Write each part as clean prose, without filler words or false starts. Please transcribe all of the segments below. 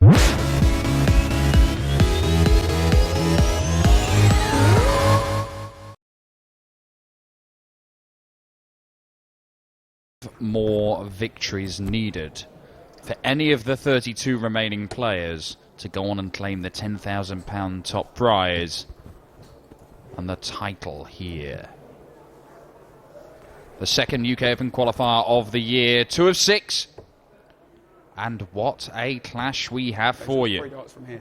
More victories needed for any of the 32 remaining players to go on and claim the £10,000 top prize and the title here. The second UK Open Qualifier of the year, 2 of 6. And what a clash we have for you.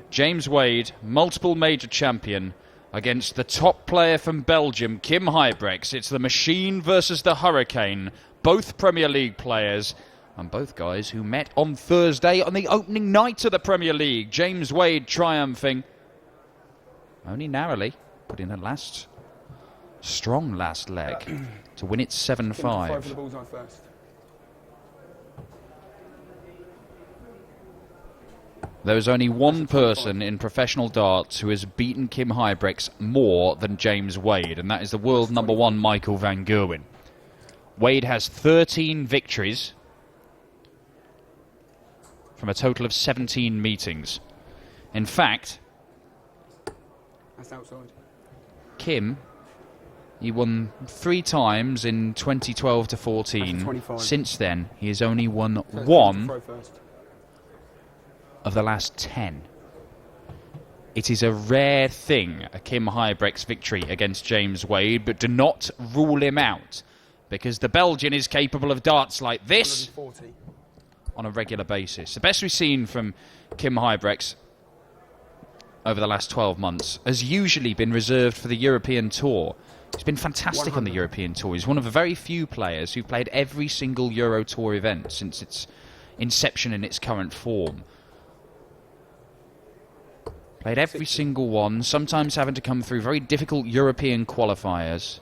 James Wade, multiple major champion, against the top player from Belgium, Kim Huybrechts. It's the Machine versus the Hurricane. Both Premier League players, and both guys who met on Thursday on the opening night of the Premier League. James Wade triumphing, only narrowly, but in a strong last leg to win it 7-5. There is only one person in professional darts who has beaten Kim Huybrechts more than James Wade, and that is the world #1 Michael van Gerwen. Wade has 13 victories from a total of 17 meetings. In fact, that's outside. Kim, he won 3 times in 2012 to 14. Since then, he has only won 1 of the last 10. It is a rare thing, a Kim Huybrechts victory against James Wade, but do not rule him out, because the Belgian is capable of darts like this on a regular basis. The best we've seen from Kim Huybrechts over the last 12 months has usually been reserved for the European Tour. He's been fantastic on the European Tour. He's one of the very few players who've played every single Euro Tour event since its inception in its current form. Played every single one, sometimes having to come through very difficult European qualifiers.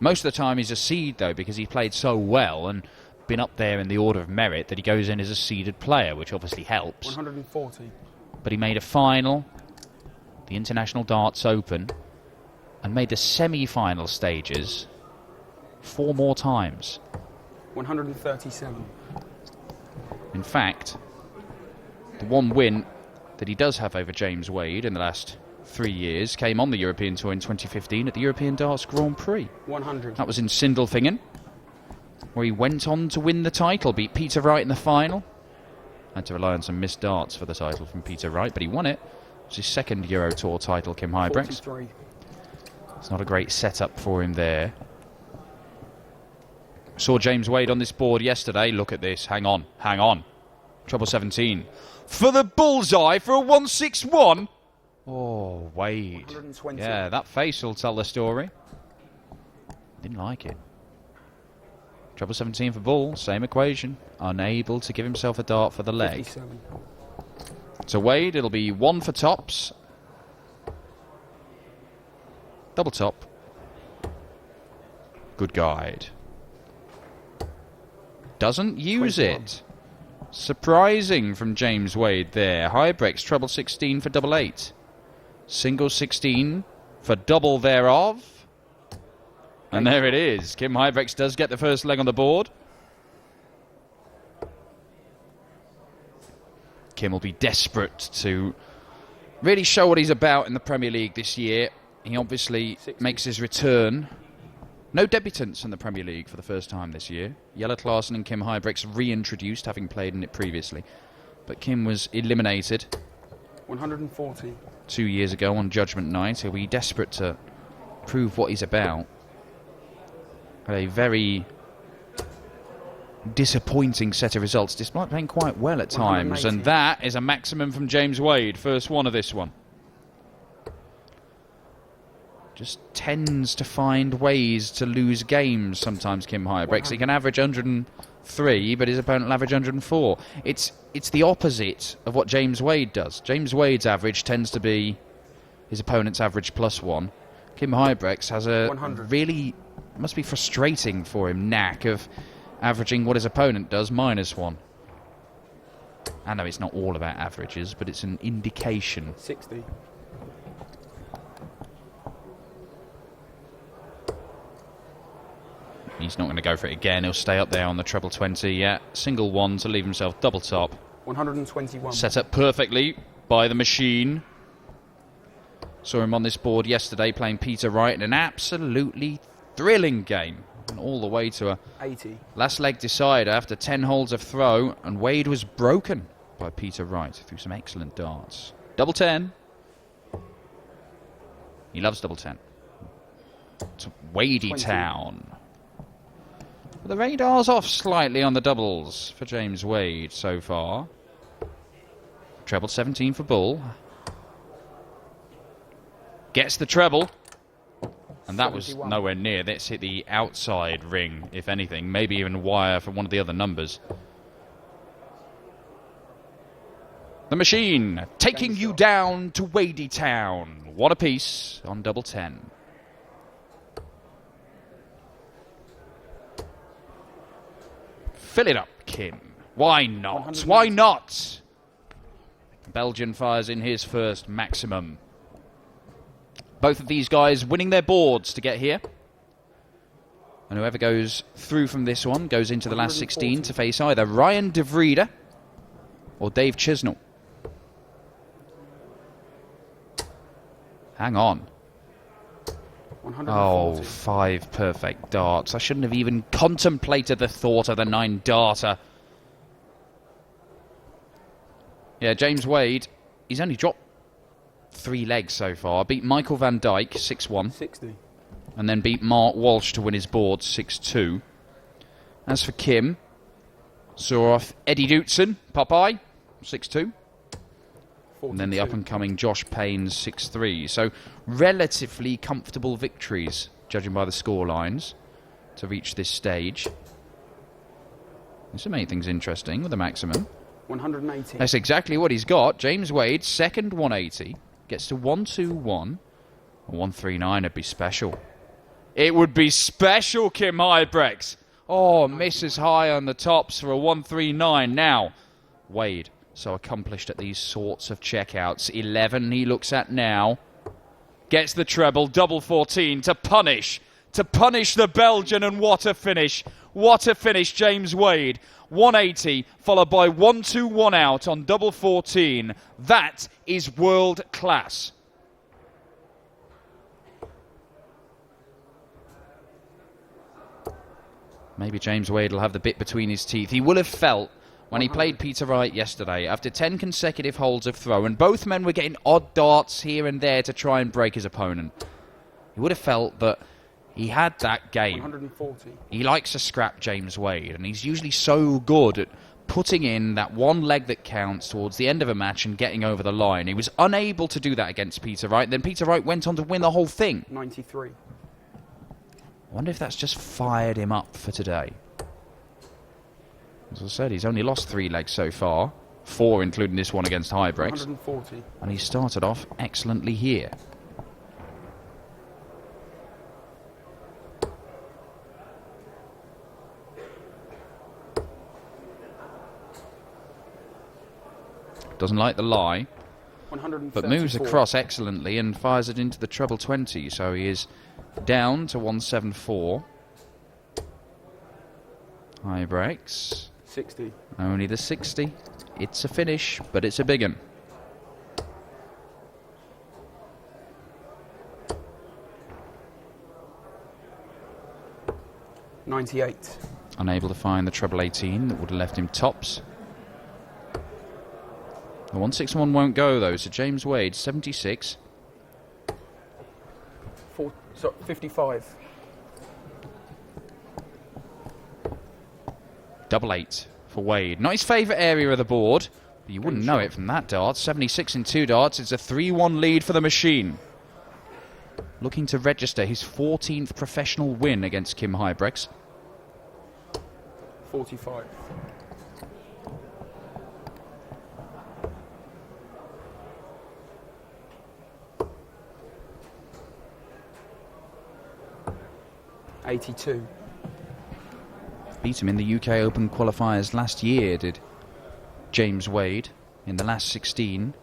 Most of the time he's a seed, though, because he played so well and been up there in the order of merit that he goes in as a seeded player, which obviously helps. 140. But he made a final, the International Darts Open, and made the semi-final stages 4 more times. 137. In fact, the one win that he does have over James Wade in the last 3 years came on the European Tour in 2015 at the European Darts Grand Prix. 100. That was in Sindelfingen, where he went on to win the title, beat Peter Wright in the final. Had to rely on some missed darts for the title from Peter Wright, but he won it. It's his second Euro Tour title, Kim Huybrechts. 43. It's not a great setup for him there. Saw James Wade on this board yesterday. Look at this. Hang on. Hang on. Treble 17. For the bullseye for a 161. Oh, Wade. 120. Yeah, that face will tell the story. Didn't like it. Treble 17 for bull. Same equation. Unable to give himself a dart for the leg. 57. So Wade, it'll be 1 for tops. Double top. Good guide. Doesn't use 21. it. Surprising from James Wade there. Huybrechts, treble 16 for double 8. Single 16 for double thereof. And there it is. Kim Huybrechts does get the first leg on the board. Kim will be desperate to really show what he's about in the Premier League this year. He obviously 60. makes his return. No debutants in the Premier League for the first time this year. Jelle Klaassen and Kim Huybrechts reintroduced, having played in it previously. But Kim was eliminated 140. 2 years ago on Judgment Night. He'll be desperate to prove what he's about. Had a very disappointing set of results, despite playing quite well at times. 180. And that is a maximum from James Wade. First one of this one. Just tends to find ways to lose games sometimes, Kim Huybrechts. He can average 103, but his opponent will average 104. It's the opposite of what James Wade does. James Wade's average tends to be his opponent's average +1. Kim Huybrechts has a 100. really, must be frustrating for him, knack of averaging what his opponent does -1. I know it's not all about averages, but it's an indication. 60. He's not going to go for it again. He'll stay up there on the treble 20. Yeah, single 1 to leave himself double top. 121. Set up perfectly by the machine. Saw him on this board yesterday playing Peter Wright in an absolutely thrilling game. And all the way to a 80. last leg decider after 10 holes of throw. And Wade was broken by Peter Wright through some excellent darts. Double 10. He loves double 10. To Wadey Town. The radar's off slightly on the doubles for James Wade so far. Treble 17 for Bull. Gets the treble. And that 71. Was nowhere near. That's hit the outside ring, if anything. Maybe even wire for one of the other numbers. The machine taking you down to Wadey Town. What a piece on double 10. Fill it up, Kim. Why not? Why not? Belgian fires in his first maximum. Both of these guys winning their boards to get here. And whoever goes through from this one goes into the last 16 to face either Ryan de Vrede or Dave Chisnell. Hang on. Oh, 5 perfect darts. I shouldn't have even contemplated the thought of the 9 darter. Yeah, James Wade, he's only dropped 3 legs so far. Beat Michael van Dijk, 6-1. 60. And then beat Mark Walsh to win his board, 6-2. As for Kim, saw off Eddie Dootson, Popeye, 6-2. 42. And then the up-and-coming Josh Payne's 6-3. So relatively comfortable victories, judging by the score lines, to reach this stage. This will make things interesting with the maximum. 180. That's exactly what he's got. James Wade, second 180. Gets to 121. 139 would be special. It would be special, Kim Huybrechts. Oh, misses high on the tops for a 139. Now, Wade, so accomplished at these sorts of checkouts. 11 he looks at now. Gets the treble, double 14 to punish the Belgian, and what a finish. What a finish, James Wade. 180, followed by 121 out on double 14. That is world class. Maybe James Wade will have the bit between his teeth. He will have felt when he played Peter Wright yesterday, after 10 consecutive holes of throw, and both men were getting odd darts here and there to try and break his opponent. He would have felt that he had that game. 140. He likes to scrap James Wade, and he's usually so good at putting in that one leg that counts towards the end of a match and getting over the line. He was unable to do that against Peter Wright. Then Peter Wright went on to win the whole thing. 93. I wonder if that's just fired him up for today. As I said, he's only lost 3 legs so far. 4 including this one against Huybrechts. 140. And he started off excellently here. Doesn't like the lie, but moves across excellently and fires it into the treble 20. So he is down to 174. Huybrechts. 60. Only the 60. It's a finish, but it's a big one. $98. Unable to find the treble 18 that would have left him tops. The 161 won't go though, so James Wade, 76. 55. Double 8 for Wade. Not his favourite area of the board, but you wouldn't know it from that dart. 76 in 2 darts. It's a 3-1 lead for the machine. Looking to register his 14th professional win against Kim Huybrechts. 45. $82. Beat him in the UK Open Qualifiers last year, did James Wade, in the last 16.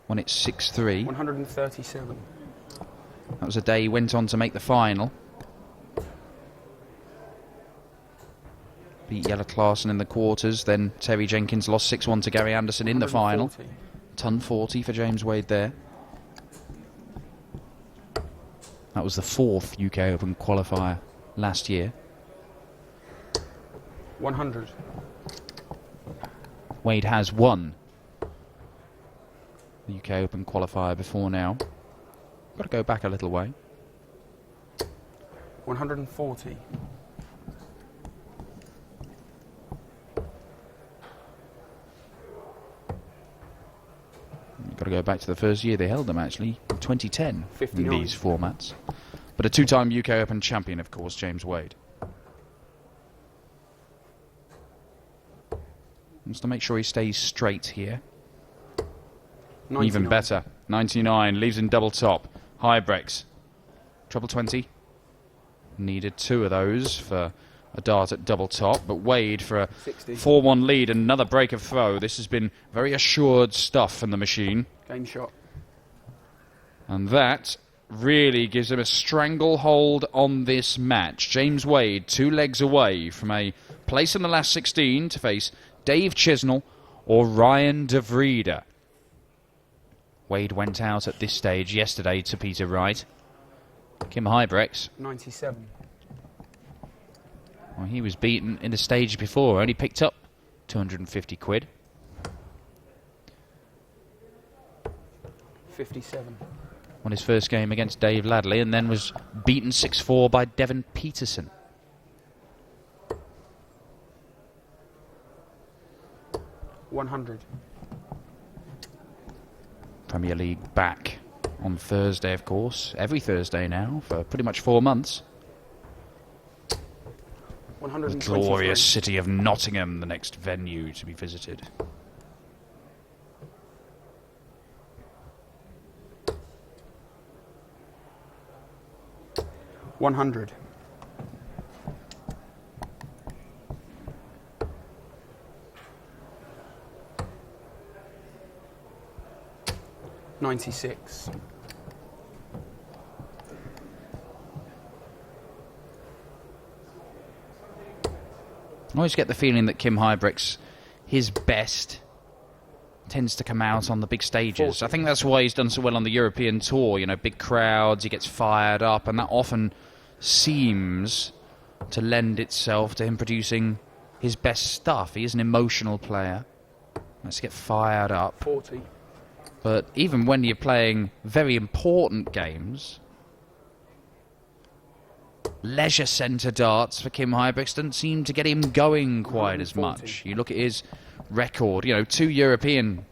Won it 6-3. 137. That was a day he went on to make the final. beat Jelle Klaassen in the quarters. Then Terry Jenkins lost 6-1 to Gary Anderson in the final. Ton 40 for James Wade there. That was the 4th UK Open Qualifier last year. 100. Wade has won the UK Open Qualifier before now. Got to go back a little way. 140. Got to go back to the first year they held them, actually, 2010, 59. in these formats. But a 2-time UK Open champion, of course, James Wade. Wants to make sure he stays straight here. 99. Even better. 99, leaves in double top. Huybrechts. Treble 20. Needed 2 of those for a dart at double top, but Wade for a 4-1 lead, another break of throw. This has been very assured stuff from the machine. Game shot. And that really gives him a stranglehold on this match. James Wade 2 legs away from a place in the last 16 to face Dave Chisnell or Ryan de Vrede. Wade went out at this stage yesterday to Peter Wright. Kim Huybrechts. 97. Well, he was beaten in the stage before, only picked up 250 quid. 57. Won his first game against Dave Ladley and then was beaten 6-4 by Devon Peterson. $100. Premier League back on Thursday, of course. Every Thursday now for pretty much 4 months. The glorious city of Nottingham, the next venue to be visited. $100. $96. I always get the feeling that Kim Huybrechts, his best tends to come out on the big stages. 40. I think that's why he's done so well on the European tour. You know, big crowds, he gets fired up, and that often seems to lend itself to him producing his best stuff. He is an emotional player. Let's get fired up. 40. But even when you're playing very important games, leisure centre darts for Kim Huybrechts don't seem to get him going quite as much. You look at his record, you know, 2 European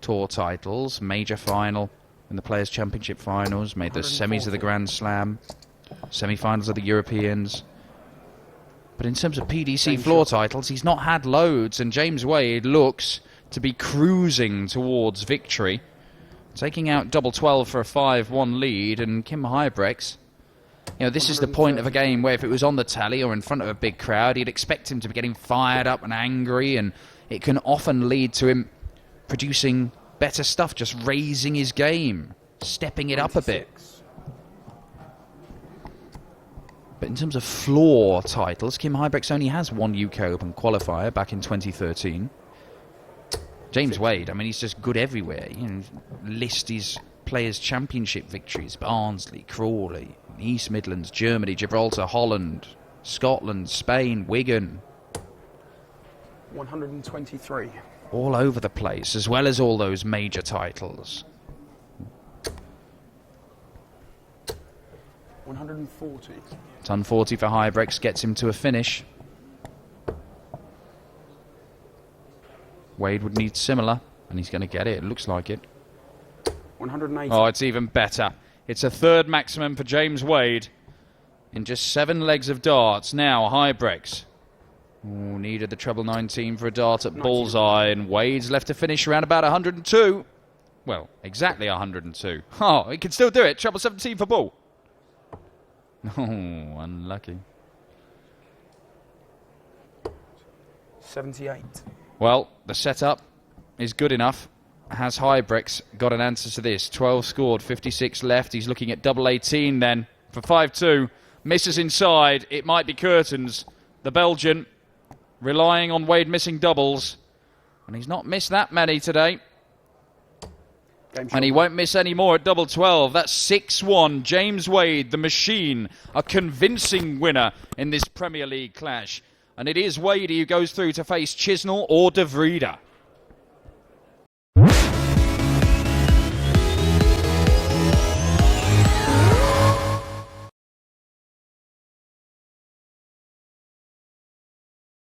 Tour titles, major final in the Players' Championship finals, made the semis of the Grand Slam, semi-finals of the Europeans. But in terms of PDC floor titles, he's not had loads, and James Wade looks to be cruising towards victory, taking out double 12 for a 5-1 lead, and Kim Huybrechts, you know, this is the point of a game where if it was on the tally or in front of a big crowd, you'd expect him to be getting fired up and angry, and it can often lead to him producing better stuff, just raising his game, stepping it up a bit. But in terms of floor titles, Kim Huybrechts only has 1 UK Open Qualifier back in 2013. James Wade, I mean, he's just good everywhere. You know, list his Players' Championship victories: Barnsley, Crawley, East Midlands, Germany, Gibraltar, Holland, Scotland, Spain, Wigan. 123. All over the place, as well as all those major titles. 140. Ton 40 for Huybrechts gets him to a finish. Wade would need similar, and he's going to get it. It looks like it. 180. Oh, it's even better. It's a 3rd maximum for James Wade in just 7 legs of darts. Now, Huybrechts. Oh, needed the treble 19 for a dart at bullseye, and Wade's left to finish around about 102. Well, exactly 102. Oh, he can still do it. Treble 17 for bull. Oh, unlucky. 78. Well, the setup is good enough. Has Huybrechts got an answer to this? 12 scored, 56 left. He's looking at double 18 then for 5-2. Misses inside. It might be curtains. The Belgian relying on Wade missing doubles. And he's not missed that many today. And he won't miss any more at double 12. That's 6-1. James Wade, the machine, a convincing winner in this Premier League clash. And it is Wade who goes through to face Chisnall or De Vrede.